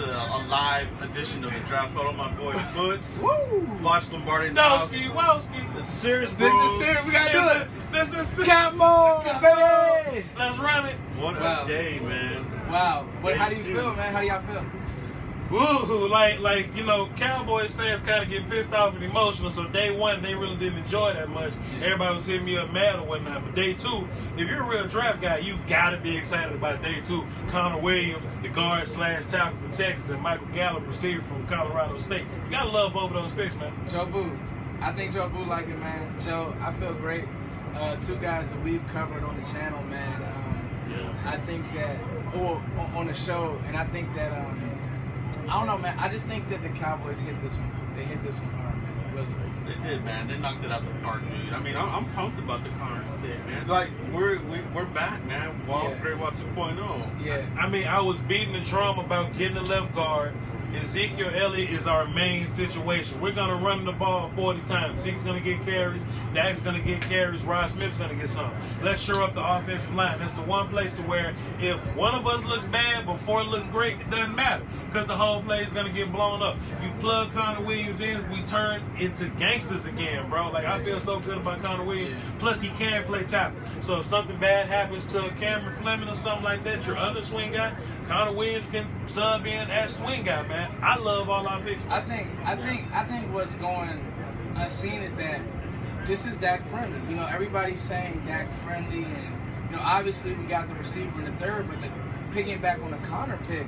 to a live edition of the Draft Huddle. My boy Foots, Voch Lombardi in the Woski. This is serious, bro. This is serious. We gotta do it. This is serious. Come on, baby. Let's run it. What a day, man. Wow. But how do you feel, man? How do y'all feel? Woo, like you know, Cowboys fans kind of get pissed off and emotional. So day one, they really didn't enjoy that much. Everybody was hitting me up mad or whatnot. But day two, if you're a real draft guy, you gotta be excited about day two. Connor Williams, the guard / tackle from Texas, and Micheal Gallup, receiver from Colorado State. You gotta love both of those picks, man. Joe Boo, I think Joe Boo like it, man. Joe, I feel great. Two guys that we've covered on the channel, man. I think that, on the show, and I think that. I don't know, man. I just think that the Cowboys hit this one. They hit this one hard, man. Really. They did, man. They knocked it out the park, dude. I mean, I'm pumped about the Connor pick, man. Like, we're back, man. Great Wall 2.0. Yeah. I mean, I was beating the drum about getting a left guard. Ezekiel Elliott is our main situation. We're going to run the ball 40 times. Zeke's going to get carries. Dak's going to get carries. Rod Smith's going to get some. Let's shore up the offensive line. That's the one place to where if one of us looks bad before it looks great, it doesn't matter because the whole play is going to get blown up. You plug Connor Williams in, we turn into gangsters again, bro. Like, I feel so good about Connor Williams. Plus, he can play tackle. So if something bad happens to Cameron Fleming or something like that, your other swing guy, Connor Williams can sub in as swing guy, man. I love all our picks. I think what's going unseen is that this is Dak friendly. You know, everybody's saying Dak friendly, and you know, obviously we got the receiver in the third, but picking back on the Connor pick,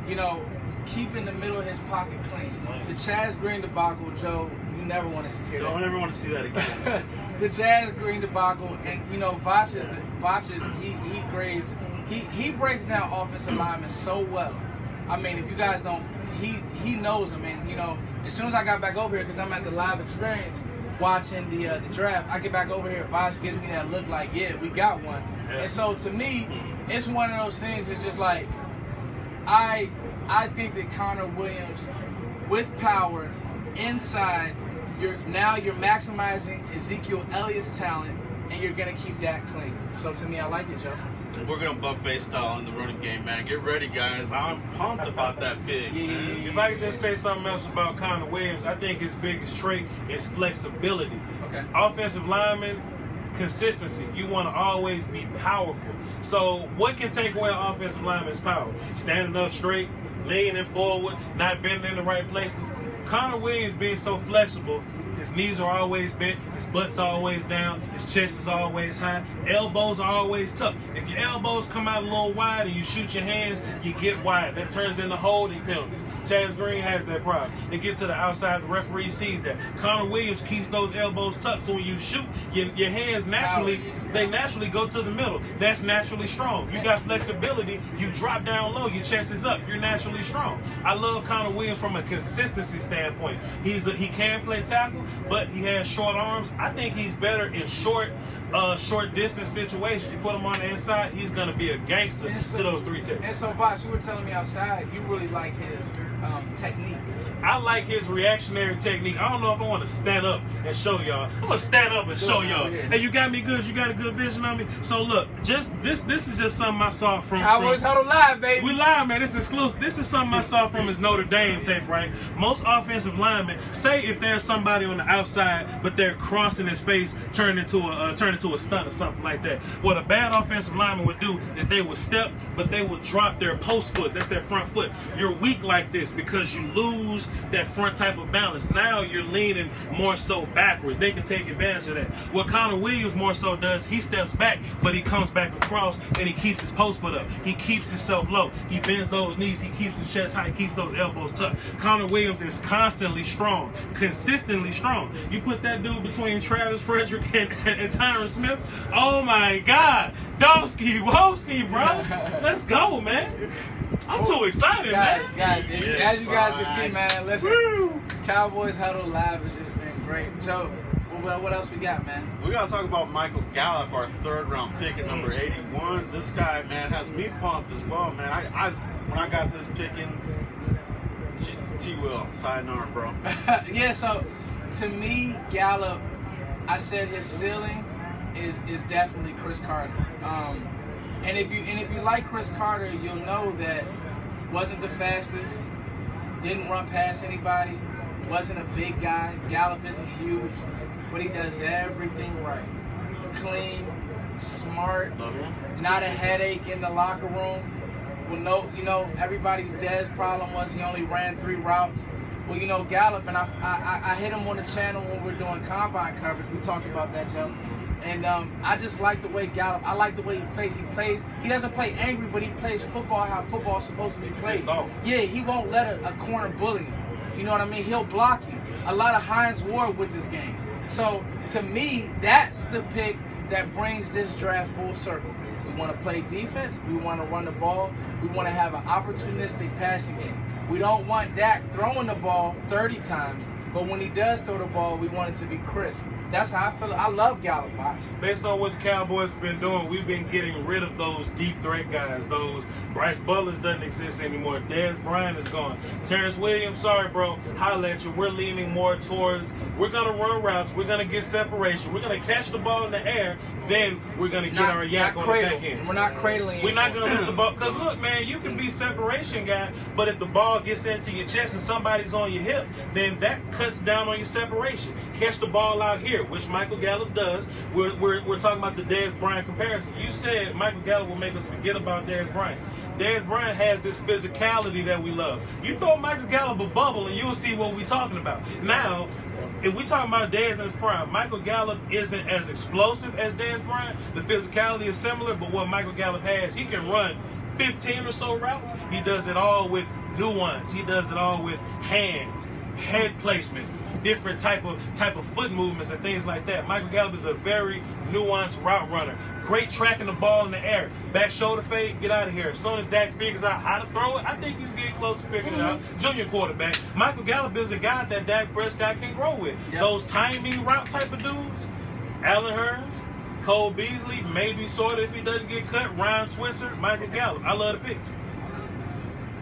you know, keeping the middle of his pocket clean. The Chaz Green debacle, Joe, you never want to hear that. Don't ever want to see that again. The Chaz Green debacle, and you know, Voch he grades, he breaks down offensive linemen so well. I mean, if you guys don't. He knows him, and you know, as soon as I got back over here, because I'm at the live experience watching the draft, I get back over here, Voch gives me that look like, yeah, we got one. Yeah. And so to me, it's one of those things. It's just like I think that Connor Williams, with power inside, you're maximizing Ezekiel Elliott's talent, and you're gonna keep that clean. So to me, I like it, Joe. We're going to buffet style in the running game, man. Get ready, guys. I'm pumped about that pick. If I could just say something else about Connor Williams, I think his biggest trait is flexibility. Okay. Offensive lineman, consistency. You want to always be powerful. So what can take away an offensive lineman's power? Standing up straight, leaning forward, not bending in the right places. Connor Williams being so flexible, his knees are always bent, his butt's always down, his chest is always high, elbows are always tucked. If your elbows come out a little wide and you shoot your hands, you get wide. That turns into holding penalties. Chaz Green has that problem. They get to the outside, the referee sees that. Connor Williams keeps those elbows tucked, so when you shoot, your hands naturally go to the middle. That's naturally strong. If you got flexibility, you drop down low, your chest is up, you're naturally strong. I love Connor Williams from a consistency standpoint. He can play tackle, but he has short arms. I think he's better in short distance situations. You put him on the inside, he's going to be a gangster to those 3 ticks. And so, Voch, you were telling me outside you really like his technique. I like his reactionary technique. I don't know if I want to stand up and show y'all. I'm going to stand up and show y'all. Hey, you got me good. You got a good vision on me. So, look, this is just something I saw from Cowboys Huddle live, baby. We live, man. It's exclusive. This is something I saw from his Notre Dame tape, right? Most offensive linemen, say if there's somebody on the outside, but they're crossing his face, turn into a stunt or something like that. What a bad offensive lineman would do is they would step, but they would drop their post foot. That's their front foot. You're weak like this because you lose that front type of balance. Now you're leaning more so backwards. They can take advantage of that. What Connor Williams more so does, he steps back, but he comes back across and he keeps his post foot up. He keeps himself low. He bends those knees. He keeps his chest high. He keeps those elbows tucked. Connor Williams is constantly strong, consistently strong. You put that dude between Travis Frederick and Tyron Smith, oh my God. Doski, Woski, bro. Let's go, man. I'm too excited, man. Guys, as you guys can see, man, listen, Cowboys Huddle Live has just been great. Joe, what else we got, man? We got to talk about Micheal Gallup, our 3rd round pick at number 81. This guy, man, has me pumped as well, man. When I got this pick in, T-Will, sayonara, bro. Yeah, so to me, Gallup, I said his ceiling is definitely Chris Carter. And if you like Chris Carter, you'll know that wasn't the fastest, Didn't run past anybody. Wasn't a big guy. Gallup isn't huge, but he does everything right. Clean, smart, not a headache in the locker room. Well, no, you know, everybody's Dez problem was he only ran 3 routes. Well, you know, Gallup, and I hit him on the channel when we were doing combine coverage. We talked about that, Joe. And I just like the way Gallup, I like the way he plays. He doesn't play angry, but he plays football how football's supposed to be played. Yeah, he won't let a corner bully him. You know what I mean? He'll block you. A lot of Hines Ward with this game. So, to me, that's the pick that brings this draft full circle. We want to play defense. We want to run the ball. We want to have an opportunistic passing game. We don't want Dak throwing the ball 30 times, but when he does throw the ball, we want it to be crisp. That's how I feel. I love Gallup, Voch. Based on what the Cowboys have been doing, we've been getting rid of those deep threat guys. Those Bryce Butlers doesn't exist anymore. Dez Bryant is gone. Terrence Williams, sorry, bro. Holla at you. We're leaning more towards, we're going to run routes. We're going to get separation. We're going to catch the ball in the air. Then we're going to get our yak on the back end. We're not cradling. We're not going to let the ball. Because, look, man, you can be separation guy, but if the ball gets into your chest and somebody's on your hip, then that cuts down on your separation. Catch the ball out here, which Michael Gallup does. We're talking about the Dez Bryant comparison. You said Michael Gallup will make us forget about Dez Bryant. Dez Bryant has this physicality that we love. You throw Michael Gallup a bubble and you'll see what we're talking about. Now, if we're talking about Dez in his prime, Michael Gallup isn't as explosive as Dez Bryant. The physicality is similar, but what Michael Gallup has, he can run 15 or so routes. He does it all with nuance. He does it all with hands, head placement, different type of foot movements and things like that. Michael Gallup is a very nuanced route runner. Great tracking the ball in the air. Back shoulder fade, get out of here. As soon as Dak figures out how to throw it, I think he's getting close to figuring it out. Junior quarterback. Michael Gallup is a guy that Dak Prescott can grow with. Yep. Those timing route type of dudes, Allen Hurns, Cole Beasley, maybe sort of if he doesn't get cut, Ryan Switzer, Michael Gallup. I love the picks.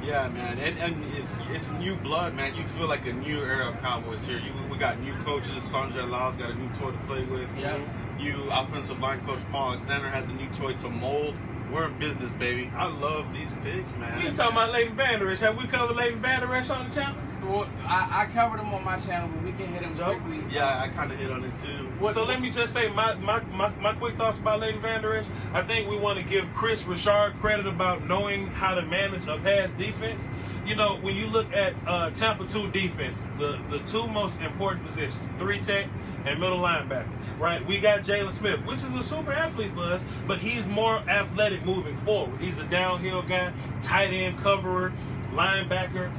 Yeah, man, and it's new blood, man. You feel like a new era of Cowboys here. We got new coaches. Sanjay Lal's got a new toy to play with. Yeah. New offensive line coach Paul Alexander has a new toy to mold. We're in business, baby. I love these picks, man. You talking about Leighton Vander Esch? Have we covered Leighton Vander Esch on the channel? Well, I covered him on my channel, but we can hit him quickly. Yeah, I kind of hit on it too. So let me just say my quick thoughts about Leighton Vander Esch. I think we want to give Chris Richard credit about knowing how to manage a pass defense. You know, when you look at Tampa 2 defense, the two most important positions, 3 tech and middle linebacker, right? We got Jalen Smith, which is a super athlete for us, but he's more athletic moving forward. He's a downhill guy, tight end coverer, linebacker,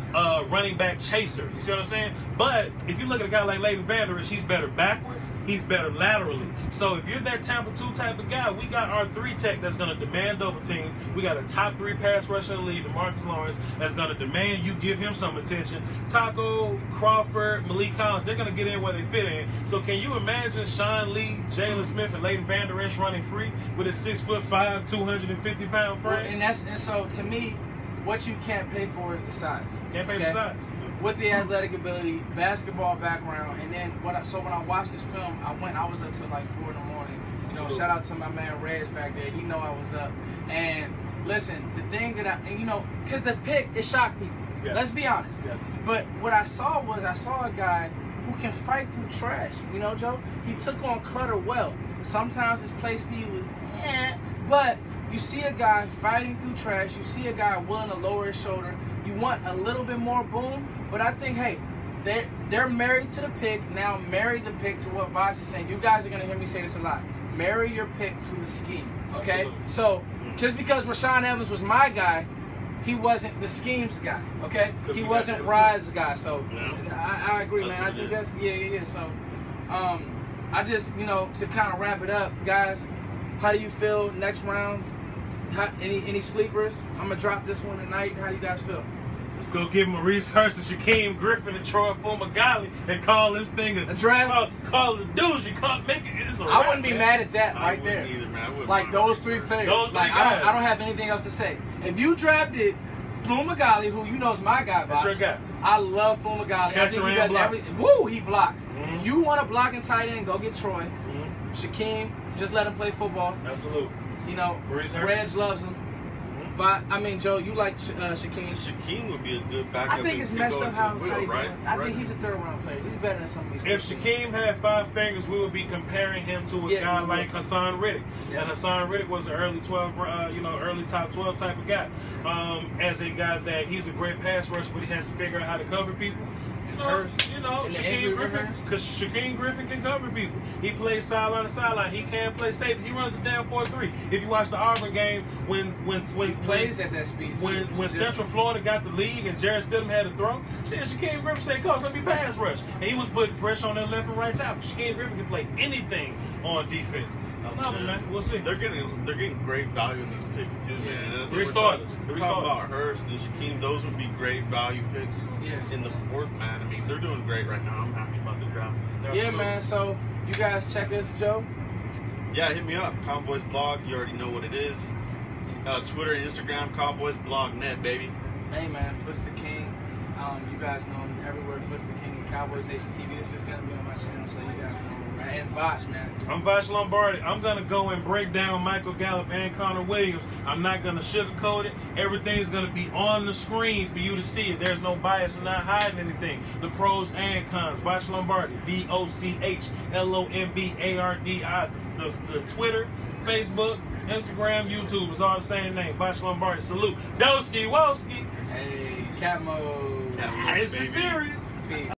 running back chaser. You see what I'm saying? But if you look at a guy like Leighton Vander Esch, he's better backwards. He's better laterally. So if you're that Tampa 2 type of guy, we got our 3 tech that's going to demand double teams. We got a top 3 pass rusher in the league, DeMarcus Lawrence, that's going to demand you give him some attention. Taco, Crawford, Malik Collins, they're going to get in where they fit in. So can you imagine Sean Lee, Jalen Smith, and Leighton Vander Esch running free with a 6'5", 250-pound frame? Well, and so to me, what you can't pay for is the size. Can't pay the size. With the athletic ability, basketball background, and then when I watched this film, I was up till like 4 in the morning. You know, shout out to my man Reg back there. He know I was up. And listen, the thing that because the pick, it shocked people. Yeah. Let's be honest. Yeah. But what I saw a guy who can fight through trash. You know, Joe? He took on clutter well. Sometimes his play speed was but you see a guy fighting through trash. You see a guy willing to lower his shoulder. You want a little bit more boom. But I think, hey, they're married to the pick. Now marry the pick to what Voch is saying. You guys are going to hear me say this a lot. Marry your pick to the scheme, okay? Absolutely. So just because Rashaan Evans was my guy, he wasn't the scheme's guy, okay? He wasn't Rye's guy. So I agree, man. I think that's, yeah. So I just, to kind of wrap it up, guys, how do you feel next rounds? Any sleepers? I'm going to drop this one tonight. How do you guys feel? Let's go get Maurice Hurst and Shaquem Griffin and Troy Fumagalli and call this thing a draft. Call it a doozy. You can't make it. It's a I wouldn't be mad at that right there. Either, man. Like those 3 players. I don't have anything else to say. If you drafted Fumagalli, who you know is my guy, that's your guy. I love Fumagalli. I think he does everything. Woo, he blocks. Mm-hmm. You want to block and tight end, go get Troy. Mm-hmm. Shaquem, just let him play football. Absolutely. Reg loves him. I mean, Joe, you like Shaquem? Shaquem would be a good backup. I think it's if he messed goes up to how Will, he right? doing. I think he's a third-round player. He's better than some of these. If Shaquem had 5 fingers, we would be comparing him to a guy like Hassan Riddick. Yeah. And Hassan Riddick was an early 12, early top 12 type of guy. As a guy that he's a great pass rusher, but he has to figure out how to cover people. Shaquem Griffin can cover people. He plays sideline to sideline. He can play safety. He runs a damn 4-3. If you watch the Auburn game, when he plays at that speed, when Central Florida got the league and Jarrett Stidham had to throw, Shaquem Griffin said, "Coach, let me pass rush," and he was putting pressure on their left and right tackle. Shaquem Griffin can play anything on defense. I love him, man. We'll see. They're getting great value in these picks too, man. 3 starters. We're talking about Hurst and Shaquem. Those would be great value picks in the 4th, man. I mean, they're doing great right now. I'm happy about the draft. Yeah, man. So you guys check us, Joe. Yeah, hit me up. Cowboys blog. You already know what it is. Twitter and Instagram, Cowboys blog net, baby. Hey, man. Foots the King. You guys know him everywhere. Foots the King and Cowboys Nation TV. This is gonna be on my channel, so you guys know. And Voch, man. I'm Voch Lombardi. I'm going to go and break down Micheal Gallup and Connor Williams. I'm not going to sugarcoat it. Everything's going to be on the screen for you to see it. There's no bias. I'm not hiding anything. The pros and cons. Voch Lombardi. VOCHLOMBARDI. The Twitter, Facebook, Instagram, YouTube is all the same name. Voch Lombardi. Salute. Doski Woski. Hey, Cat Mode. It's serious. Peace.